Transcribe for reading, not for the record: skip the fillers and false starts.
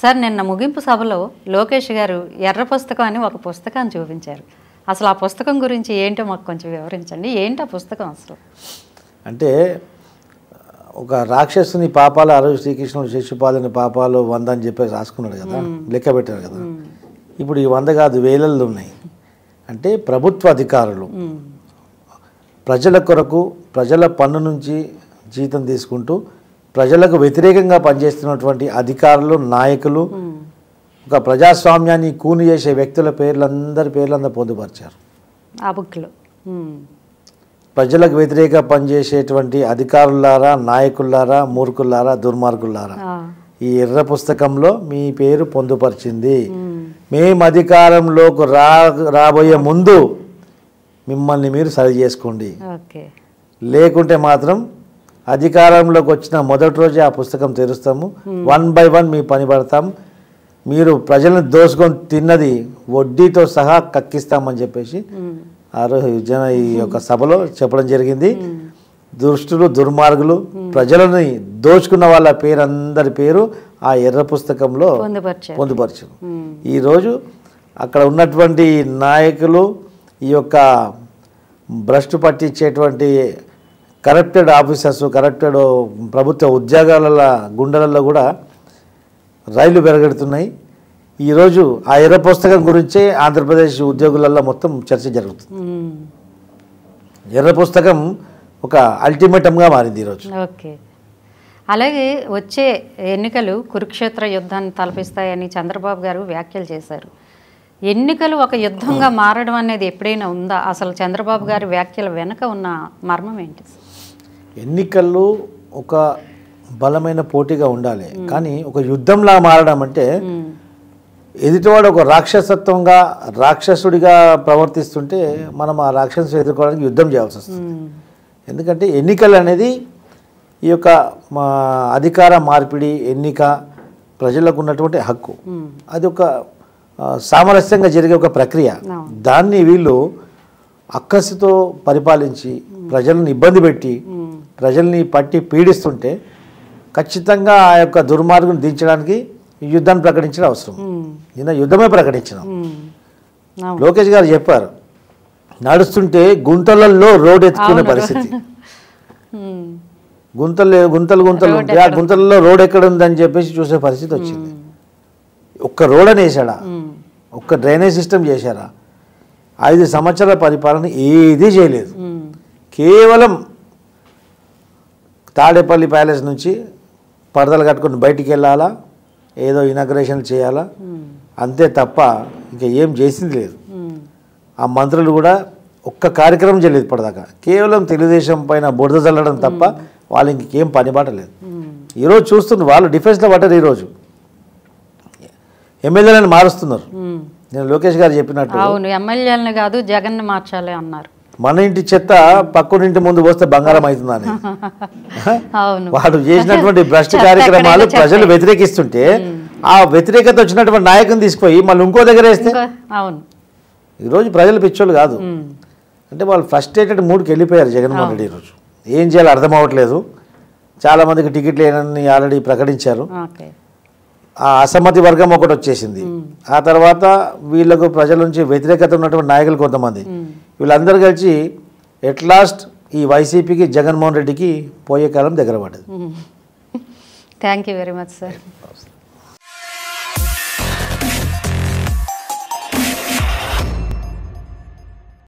Sir నిన్న ముగింపు సభలో లోకేష్ గారు ఎర్ర పుస్తకం అని ఒక పుస్తకాన్ని చూపించారు. అసలు ఆ పుస్తకం గురించి ఏంటో మాకు కొంచెం వివరించండి. ఏంటి ఆ పుస్తకం అసలు? అంటే ఒక రాక్షసుని పాపాలు 60, శ్రీకృష్ణుడు శిశుపాలని పాపాలు 100 అని చెప్పేసి రాసుకున్నాడు కదా, లెక్క పెట్టారు కదా. ఇప్పుడు ఈ 100 కాదు, వేలల్లో ఉన్నాయి. అంటే ప్రభుత్వ అధికారులు ప్రజల కొరకు ప్రజల పన్ను నుంచి జీతం తీసుకుంటూ ప్రజలకు వ్యతిరేకంగా పనిచేస్తున్నటువంటి అధికారులు, నాయకులు, ఒక ప్రజాస్వామ్యాన్ని కూని చేసే వ్యక్తుల అందరి పేర్లందరూ పొందుపరిచారు ఆ బుక్లో. ప్రజలకు వ్యతిరేకంగా పనిచేసేటువంటి అధికారులారా, నాయకులారా, మూర్ఖులారా, దుర్మార్గులారా, ఈ ఎర్ర పుస్తకంలో మీ పేరు పొందుపరిచింది. మేము అధికారంలోకి రాబోయే ముందు మిమ్మల్ని మీరు సరి చేసుకోండి, లేకుంటే మాత్రం అధికారంలోకి వచ్చిన మొదటి రోజే ఆ పుస్తకం తెరుస్తాము, 1 by 1 మీ పని పడతాం, మీరు ప్రజలను దోసుకొని తిన్నది వడ్డీతో సహా కక్కిస్తామని చెప్పేసి ఆ రోజు ఈ యొక్క సభలో చెప్పడం జరిగింది. దుష్టులు, దుర్మార్గులు, ప్రజలని దోచుకున్న వాళ్ళ అందరి పేరు ఆ ఎర్ర పుస్తకంలో పొందుపరిచారు. ఈరోజు అక్కడ ఉన్నటువంటి నాయకులు, ఈ యొక్క భ్రష్టు పట్టించేటువంటి కరప్టెడ్ ఆఫీసర్స్, కరప్టెడ్ ప్రభుత్వ ఉద్యోగాల గుండెలలో కూడా రైళ్లు పెరగడుతున్నాయి. ఈరోజు ఆ ఎర్ర పుస్తకం గురించే ఆంధ్రప్రదేశ్ ఉద్యోగులలో మొత్తం చర్చ జరుగుతుంది. ఎర్ర పుస్తకం ఒక అల్టిమేటంగా మారింది ఈరోజు. ఓకే, అలాగే వచ్చే ఎన్నికలు కురుక్షేత్ర యుద్ధాన్ని తలపిస్తాయని చంద్రబాబు గారు వ్యాఖ్యలు చేశారు. ఎన్నికలు ఒక యుద్ధంగా మారడం అనేది ఎప్పుడైనా ఉందా? అసలు చంద్రబాబు గారి వ్యాఖ్యల వెనుక ఉన్న మర్మం ఏంటి? ఎన్నికల్లో ఒక బలమైన పోటీగా ఉండాలి, కానీ ఒక యుద్ధంలా మారడం అంటే ఎదుటివాడు ఒక రాక్షసత్వంగా, రాక్షసుడిగా ప్రవర్తిస్తుంటే మనం ఆ రాక్షసు ఎదుర్కోవడానికి యుద్ధం చేయాల్సి వస్తుంది. ఎందుకంటే ఎన్నికలు అనేది ఈ యొక్క అధికార మార్పిడి, ఎన్నిక ప్రజలకు ఉన్నటువంటి హక్కు, అది ఒక సామరస్యంగా జరిగే ఒక ప్రక్రియ. దాన్ని వీళ్ళు అక్కసుతో పరిపాలించి ప్రజలను ఇబ్బంది పెట్టి ప్రజల్ని పట్టి పీడిస్తుంటే ఖచ్చితంగా ఆ యొక్క దుర్మార్గుని దించడానికి యుద్ధాన్ని ప్రకటించడం అవసరం. నిన్న యుద్ధమే ప్రకటించినాం. లోకేష్ గారు చెప్పారు, నడుస్తుంటే గుంతలలో రోడ్ ఎత్తుకునే పరిస్థితి. గుంతలు ఉంటే ఆ గుంతలలో రోడ్ ఎక్కడ ఉందని చెప్పేసి చూసే పరిస్థితి వచ్చింది. ఒక్క రోడ్ అని వేసాడా? ఒక్క డ్రైనేజ్ సిస్టమ్ చేశారా? 5 సంవత్సరాల పరిపాలన ఏదీ చేయలేదు. కేవలం తాడేపల్లి ప్యాలెస్ నుంచి పరదలు కట్టుకుని బయటికి వెళ్ళాలా, ఏదో ఇనాగ్రేషన్ చేయాలా, అంతే తప్ప ఇంకా ఏం చేసింది లేదు. ఆ మంత్రులు కూడా ఒక్క కార్యక్రమం చేయలేదు ఇప్పటిదాకా. కేవలం తెలుగుదేశం పైన బురద చల్లడం తప్ప వాళ్ళు ఇంకేం పనిబాట లేదు. ఈరోజు చూస్తుంది, వాళ్ళు డిఫెన్స్లో పడ్డారు. ఈరోజు ఎమ్మెల్యేలను మారుస్తున్నారు. నేను లోకేష్ గారు చెప్పినట్టు, అవును, ఎమ్మెల్యేలను కాదు జగన్ మార్చాలి అన్నారు. మన ఇంటి చెత్త పక్కనింటి ముందు పోస్తే బంగారం అవుతుందని వాడు చేసినటువంటి భ్రష్ట కార్యక్రమాలు ప్రజలు వ్యతిరేకిస్తుంటే ఆ వ్యతిరేకత వచ్చినటువంటి నాయకుని తీసుకుపోయి మళ్ళీ ఇంకో దగ్గర వేస్తే, ఈరోజు ప్రజలు పిచ్చోళ్ళు కాదు. అంటే వాళ్ళు ఫ్రస్ట్రేటెడ్ మూడ్కి వెళ్ళిపోయారు జగన్మోహన్ రెడ్డి. ఈరోజు ఏం చేయాలో అర్థం అవ్వట్లేదు. చాలామందికి టికెట్లు లేనని ఆల్రెడీ ప్రకటించారు. ఆ అసమ్మతి వర్గం ఒకటి వచ్చేసింది. ఆ తర్వాత వీళ్ళకు ప్రజల నుంచి వ్యతిరేకత ఉన్నటువంటి నాయకులు కొంతమంది, వీళ్ళందరూ కలిసి ఎట్ లాస్ట్ ఈ వైసీపీకి, జగన్మోహన్ రెడ్డికి పోయే కాలం దగ్గర పడ్డది. Thank you very much sir.